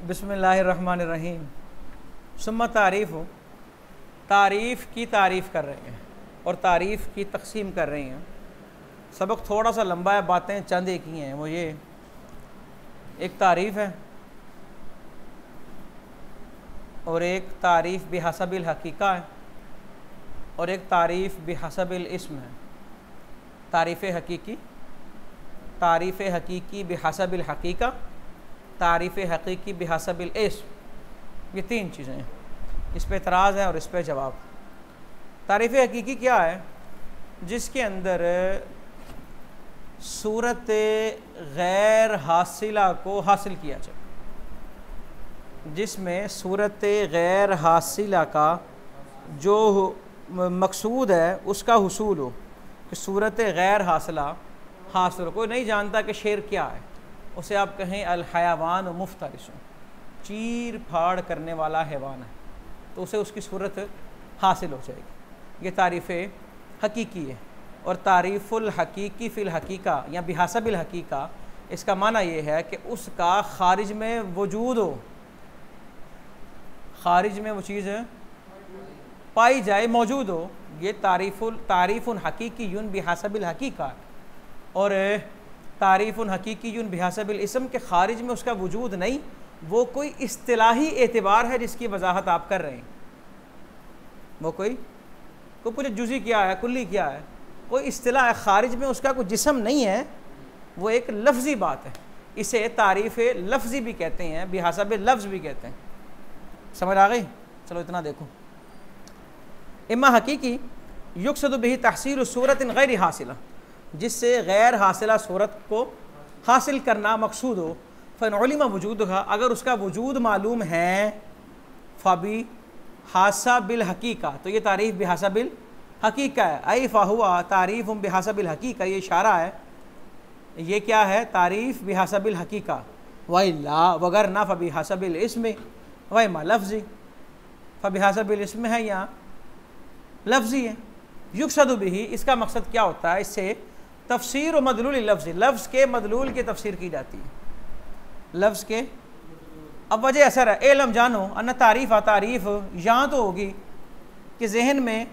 बिस्मिल्लाहिर्रहमानिर्रहीम। सुम्मा तारीफ़ की तारीफ़ कर रहे हैं और तारीफ़ की तकसीम कर रहे हैं। सबक थोड़ा सा लंबा है, बातें चंद एक ही हैं। वो ये एक तारीफ़ है और एक तारीफ़ बिहसबिल हकीका है और एक तारीफ़ बिहसबिल इस्म है। तारीफ़ हकीकी बिहसबिल हकीका, तारीफ़ हकीकी बिहसबिल इस्म, ये तीन चीज़ें हैं। इस पे एतराज़ है और इस पे जवाब। तारीफ़ हकीकी क्या है? जिसके अंदर सूरत गैर हासिला को हासिल किया जाए, जिसमें सूरत गैर हासिला का जो मकसूद है उसका हुसूल हो, कि सूरत गैर हासिला हासिल हो। कोई नहीं जानता कि शेर क्या है, उसे आप कहें अल हयावान मुफ्तरिस, चीर फाड़ करने वाला हैवान है, तो उसे उसकी सूरत हासिल हो जाएगी। ये तारीफ़ हकीकी है। और तारीफ़ुल हकीकी फ़िल हकीका या बिहसबिल हकीका, इसका माना ये है कि उसका खारिज में वजूद हो, खारिज में वो चीज़ पाई जाए, मौजूद हो। ये तारीफ़ुन हकीकी बिहसबिल हकीका। और तारीफ़ुन हकीकी बिहसबिल इस्म के खारिज में उसका वजूद नहीं, वो कोई इस्तिलाही एतबार है जिसकी वजाहत आप कर रहे हैं। वो कोई पूछे जुज़ी क्या है, कुल्ली क्या है, कोई इस्तिलाह है, खारिज में उसका कोई जिस्म नहीं है, वो एक लफ्ज़ी बात है। इसे तारीफ़ लफ्ज़ी भी कहते हैं, बिहसब लफ्ज़ भी कहते हैं। समझ आ गई? चलो इतना देखो। इम्मा हकीकी युक़सदु बिही तहसील सूरत गैर हासिला, जिससे गैर हासिला सूरत को हासिल करना मकसूद हो। फ़न उलिमा वजूदहा, अगर उसका वजूद मालूम है, फ़बी हासाबिल हकीका, तो ये तारीफ़ बिहसबिल हकीका है। आई फ़हुआ तारीफ़ बिहसबिल हकीका, ये इशारा है, ये क्या है? तारीफ़ बिहसबिल हकीका। वइल्ला वगरना फ़बिहसबिल इस्म वइमा लफ्ज़ी, फ़बिहसबिल इस्म है या लफ्ज़ी है। युक़सदु बिही, इसका मकसद क्या होता है? इससे तफसीर व मदलूल लफ्ज़, लफ्ज़ के मदलूल की तफसीर की जाती है। लफ्ज़ के अब वजह असर है, एलम जानो अन्ना तारीफ़ यहाँ तो होगी कि जहन में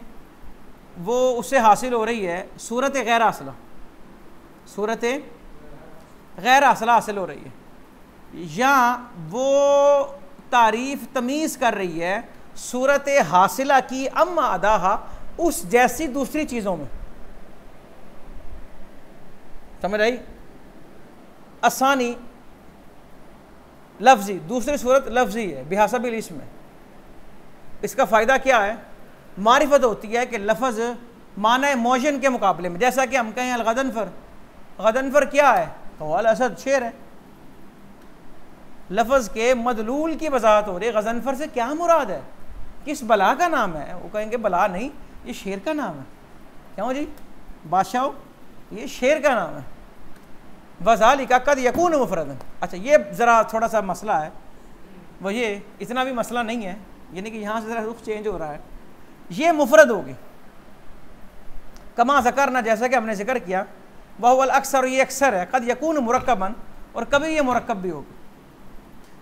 वो उससे हासिल हो रही है सूरत गैर हासिला, सूरत गैर हासिला हासिल हो रही है, या वो तारीफ़ तमीज़ कर रही है सूरत हासिला की अम्मा अदाहा, उस जैसी दूसरी चीज़ों में। समझ आई? आसानी लफ्ज़ी, दूसरी सूरत लफ्ज़ी है बिहसबिल इस्म में। इसका फ़ायदा क्या है? मारिफत होती है कि लफ्ज़ माना मौजन के मुकाबले में, जैसा कि हम कहें अल गदनफर, गदनफर क्या है? तो अल असद शेर है। लफ्ज़ के मदलूल की वजाहत हो रही है, गज़नफर से क्या मुराद है, किस बला का नाम है? वो कहेंगे बला नहीं, ये शेर का नाम है। क्यों जी बादशाह, ये शेर का नाम है। वज़ालिका कद यकून मुफ़रदन। अच्छा, ये ज़रा थोड़ा सा मसला है, वो ये इतना भी मसला नहीं है, यानी कि यहाँ से ज़रा रुख चेंज हो रहा है। ये मुफ़रद होगी कमा ज़करना, जैसा कि हमने जिक्र किया, वह वल अक्सर, ये अक्सर है, कद यकून मुरक्कबन, और कभी ये मुरक्कब भी होगी।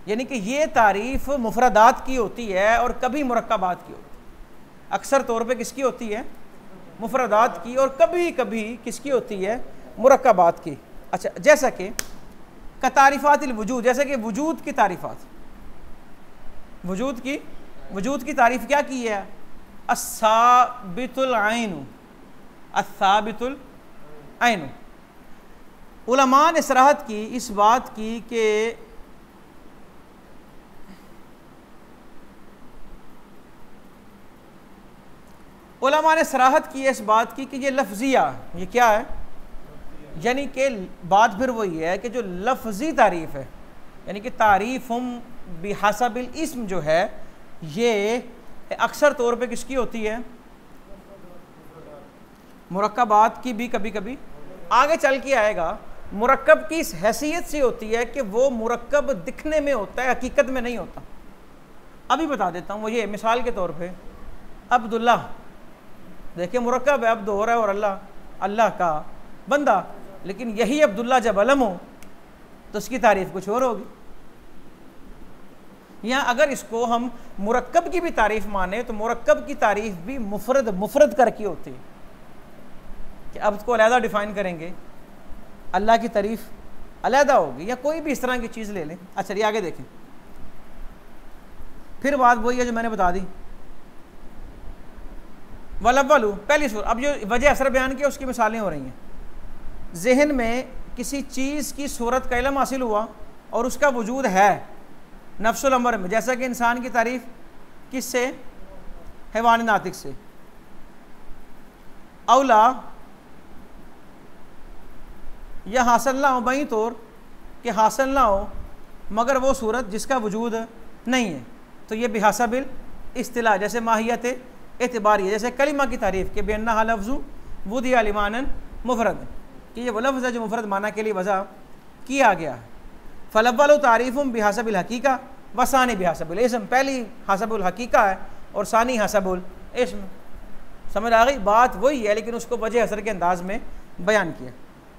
यानी कि ये तारीफ़ मुफ़रदात की होती है और कभी मुरक्कबात की होती है। अक्सर तौर पे किसकी होती है? मुफ़रदात की, और कभी कभी किसकी होती है? मुरक्कबात की। अच्छा, जैसा कि तारीफ़ातिल वजूद, जैसे कि वजूद की तारीफ़ात, वजूद की तारीफ़ क्या की है? अस्साबितुल ऐनु, अस्साबितुल ऐनु। उलमा ने सराहत की इस बात की कि उलमा ने सराहत की इस बात की कि ये लफ्ज़िया, ये क्या है? यानी कि बात फिर वही है कि जो लफ्ज़ी तारीफ़ है, यानी कि तारीफ़ुम बिहसबिल इस्म जो है, ये अक्सर तौर पे किसकी होती है? मुरक्कबात की भी कभी कभी। आगे चल के आएगा, मुरक्कब की इस हैसियत से होती है कि वो मुरक्कब दिखने में होता है, हकीकत में नहीं होता। अभी बता देता हूँ। वो ये मिसाल के तौर पे अब्दुल्ला, देखिए मुरक्कब है, अब्द हो रहा है और अल्लाह, अल्लाह का बंदा, लेकिन यही अब्दुल्ला जब अलम हो तो उसकी तारीफ़ कुछ और होगी। या अगर इसको हम मुरक्कब की भी तारीफ़ माने तो मुरक्कब की तारीफ़ भी मुफरद करके होती है कि अब इसको अलहदा डिफ़ाइन करेंगे, अल्लाह की तारीफ़ अलहदा होगी, या कोई भी इस तरह की चीज़ ले लें। अच्छा ये आगे देखें, फिर बात वही है जो मैंने बता दी, वलव्वलु पहली सूरत। अब जो वजह असर बयान किया उसकी मिसालें हो रही हैं। जहन में किसी चीज़ की सूरत का इल्म हासिल हुआ और उसका वजूद है नफ्सुल अमर में, जैसा कि इंसान की तारीफ़ किससे, हैवान नातिक से। औला या हासिल ना हो बई तौर कि हासिल ना हो मगर वो सूरत जिसका वजूद नहीं है, तो ये बिहासबिल इस्तिलाह, जैसे माहियत एतबारी, जैसे कलिमा की तारीफ़ के बेन्ना लफ्ज़ु वुदिया लिमानन मुफरद, कि ये वो लफ्ज़ है जो मुफरद माना के लिए वज़ा किया गया है। फलव्वल तारीफ़ुम बिहासबिल हकीका व सानी बिहासबिल इस्म, पहली हासबुल हकीका है और सानी हासबुल इस्म। समझ आ गई? बात वही है लेकिन उसको वजह असर के अंदाज में बयान किया।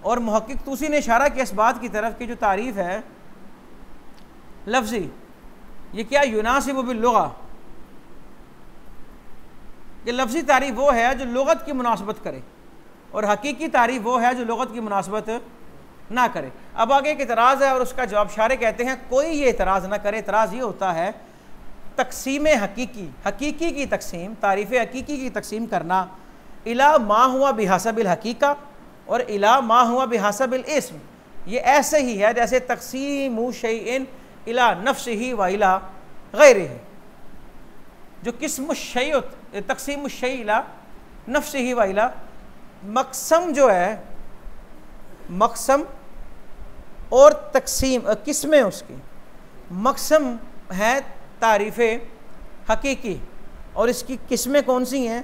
और मुहक्किक तूसी ने इशारा किया इस बात की तरफ कि जो तारीफ़ है लफ्ज़ी, ये क्या युनासिबु बिल्लुगा, कि लफ्ज़ी तारीफ़ वो है जो लुगत की मुनासबत करे और हकीकी तारीफ़ वो है जो लुगत की मुनासबत ना करे। अब आगे एक एतराज़ है और उसका जवाब शारे कहते हैं कोई ये एतराज़ ना करे। एतराज़ ये होता है तकसीम हकीकी, हकीकी की तकसीम, तारीफ़ हकीकी की तकसीम करना इला मा हुआ बिहासबिल हकीका और इला मा हुआ बिहासबिल इस्म, ये ऐसे ही है जैसे तकसीम शैइन इला नफ्सिही व इला गैरिही, जो किस्म शै तकसीम शै इला नफ्सिही व इला, मकसम जो है, मकसम और तकसीम किस्में उसकी, मकसम है तारीफ़ हकीकी और इसकी किस्में कौन सी हैं,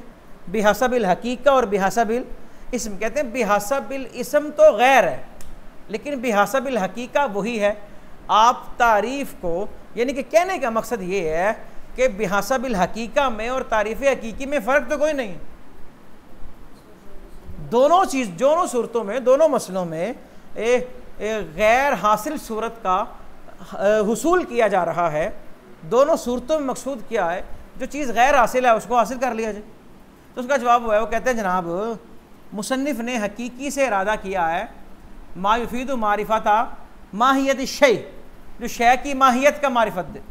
बिहासबिल हकीका और बिहासबिल इस्म। कहते हैं बिहासबिल इस्म तो गैर है लेकिन बिहासबिल हकीका वही है। आप तारीफ़ को, यानी कि कहने का मकसद ये है कि बिहासबिल हकीका में और तारीफ़ हकीकी में फ़र्क तो कोई नहीं, दोनों चीज़, दोनों सूरतों में, दोनों मसलों में गैर हासिल सूरत का हुसूल किया जा रहा है। दोनों सूरतों में मकसूद क्या है, जो चीज़ गैर हासिल है उसको हासिल कर लिया जाए। तो उसका जवाब हुआ है, वो कहते हैं जनाब मुसन्निफ़ ने हकीकी से इरादा किया है मा युफीदु मारिफता माहियत शै, जो शै की माहियत का मारिफत दे।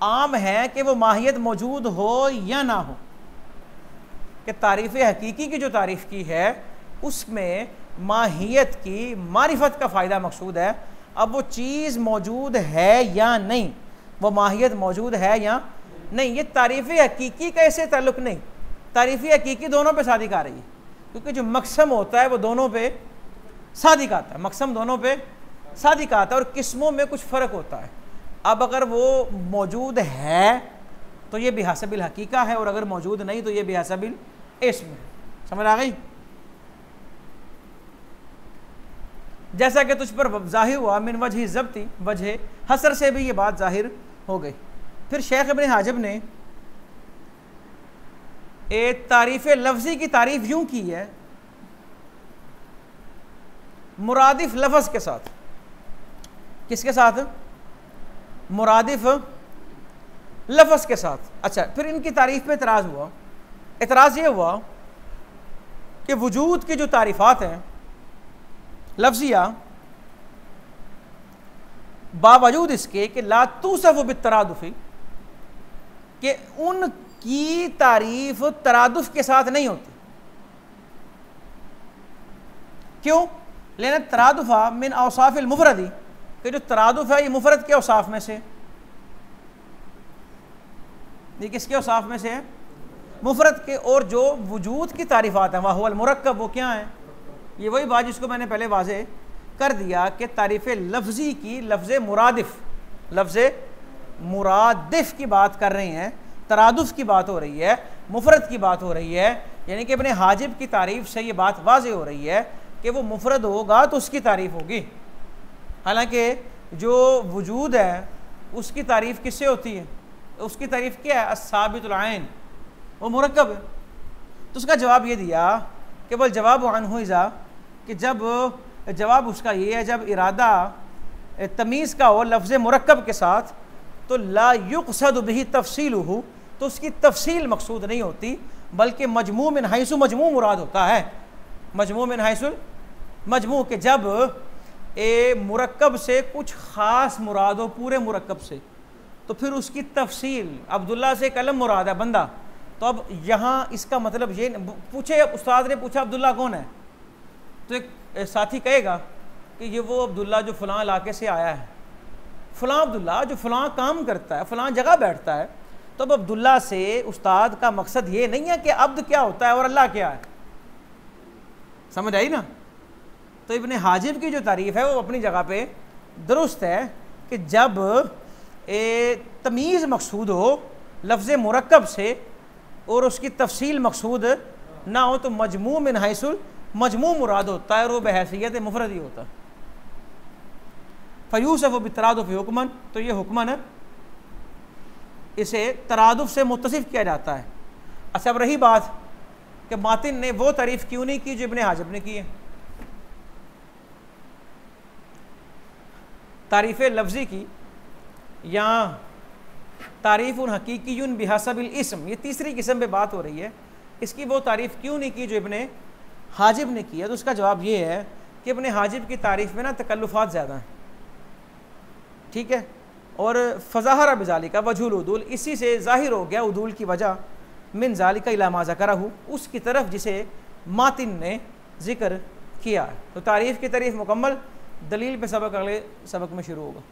आम है कि वो माहियत मौजूद हो या ना हो, कि तारीफ़ हकीकी की जो तारीफ़ की है उसमें माहियत की मारिफत का फ़ायदा मकसूद है। अब वो चीज़ मौजूद है या नहीं, वो माहियत मौजूद है या नहीं, ये तारीफ़ हकीकी का ऐसे ताल्लुक़ नहीं। तारीफ़ हकीकी दोनों पे सादिक आ रही है क्योंकि जो मकसम होता है वो दोनों पे सादिक आता है, मकसम दोनों पे सादिक आता है और किस्मों में कुछ फ़र्क होता है। अब अगर वो मौजूद है तो ये बिहासबिल हकीका है और अगर मौजूद नहीं तो ये बिहासबिल इस्म है। समझ आ गई? जैसा कि तुझ पर जाहिर हुआ मिन वजह ज़ब्ती, वजह हसर से भी ये बात जाहिर हो गई। फिर शेख इब्न हाजिब ने एक तारीफ़ लफ्ज़ी की तारीफ़ यूँ की है मुरादिफ लफ्ज़ के साथ। किसके साथ? मुरादिफ लफ्ज़ के साथ। अच्छा, फिर इनकी तारीफ़ पे एतराज़ हुआ। एतराज़ ये हुआ कि वजूद की जो तारीफ़ात हैं लफ्ज़िया, बावजूद इसके कि ला तूसफ़ बितरादुफ़ी, कि उनकी तारीफ़ तरादुफ़ के साथ नहीं होती। क्यों? लेना तरादुफ़ा मिन औसाफ़िल मुफ़रदी, कि जो तरादुफ़ है ये मुफ़रद के औसाफ़ में से, ये किसके औसाफ़ में से है? मुफ़रद के। और जो वजूद की तारीफ़ात हैं वह हुवल मुरक्कब, वो क्या है? ये वही बात जिसको मैंने पहले वाज़े कर दिया कि तारीफ़ लफ्ज़ी की लफ्ज़ मुरादिफ की बात कर रहे हैं, तरादुफ़ की बात हो रही है, मुफ़रद की बात हो रही है। यानी कि इब्न हाजिब की तारीफ़ से ये बात वाज़े हो रही है कि वो मुफ़रद होगा तो उसकी तारीफ़ होगी, हालांकि जो वजूद है उसकी तारीफ़ किससे होती है? उसकी तारीफ़ क्या है? अस्साबितुल ऐन, वो मुरक्कब है। तो उसका जवाब ये दिया कि बल जवाब अनहु इज़ा, कि जब जवाब उसका ये है जब इरादा तमीज़ का हो लफ्ज़ मुरक्कब के साथ, तो ला युक़सद बिही तफ़सीलुहु, तो उसकी तफसील मकसूद नहीं होती, बल्कि मजमू मिन हैसु मजमू मुराद होता है। मजमू मिन हैसु मजमू के जब मुरक्कब से कुछ ख़ास मुराद हो पूरे मुरक्कब से, तो फिर उसकी तफसील, अब्दुल्ला से कलम मुराद है बंदा, तो अब यहाँ इसका मतलब ये पूछे, उस्ताद ने पूछा अब्दुल्ला कौन है, तो एक साथी कहेगा कि ये वो अब्दुल्ला जो फ़लाँ इलाके से आया है, फ़लाँ अब्दुल्ला जो फ़लाँ काम करता है, फ़लाँ जगह बैठता है। तो अब अब्दुल्ला से उस्ताद का मकसद ये नहीं है कि अब्द क्या होता है और अल्लाह क्या है, समझ आई ना। तो इब्ने हाजिब की जो तारीफ़ है वो अपनी जगह पे दुरुस्त है कि जब तमीज़ मकसूद हो लफ्ज़ मुरक्कब से और उसकी तफसील मकसूद ना हो, तो मजमू मिन हैसुल मजमू मुराद होता है और वो बहैसियत मुफरद ही होता है। फ़यूसफ़ बितरादुफ़ हुक्मन, तो ये हुक्मन है, इसे तरादुफ़ से मुत्तसिफ़ किया जाता है। अच्छा, अब रही बात कि मातिन ने वो तारीफ़ क्यों नहीं की जो इब्ने हाजिब ने की है। तारीफ़ लफ्ज़ी की या तारीफ़ुन हकीकियुन बिहसबिल इस्म, ये तीसरी किस्म पे बात हो रही है, इसकी वो तारीफ़ क्यों नहीं की जो इब्ने हाजिब ने की है। तो उसका जवाब ये है कि इब्ने हाजिब की तारीफ़ में ना तकल्लुफ़ात ज़्यादा हैं, ठीक है, और फ़ज़ाहरा बिज़ालिका वजहुल उदूल, इसी से ज़ाहिर हो गया उदूल की वजह मिन ज़ालिका इला मा ज़करहु, उसकी तरफ जिसे मातिन ने ज़िक्र किया। तो तारीफ़ की तारीफ़ मुकम्मल, दलील पे सबक अगले सबक में शुरू होगा।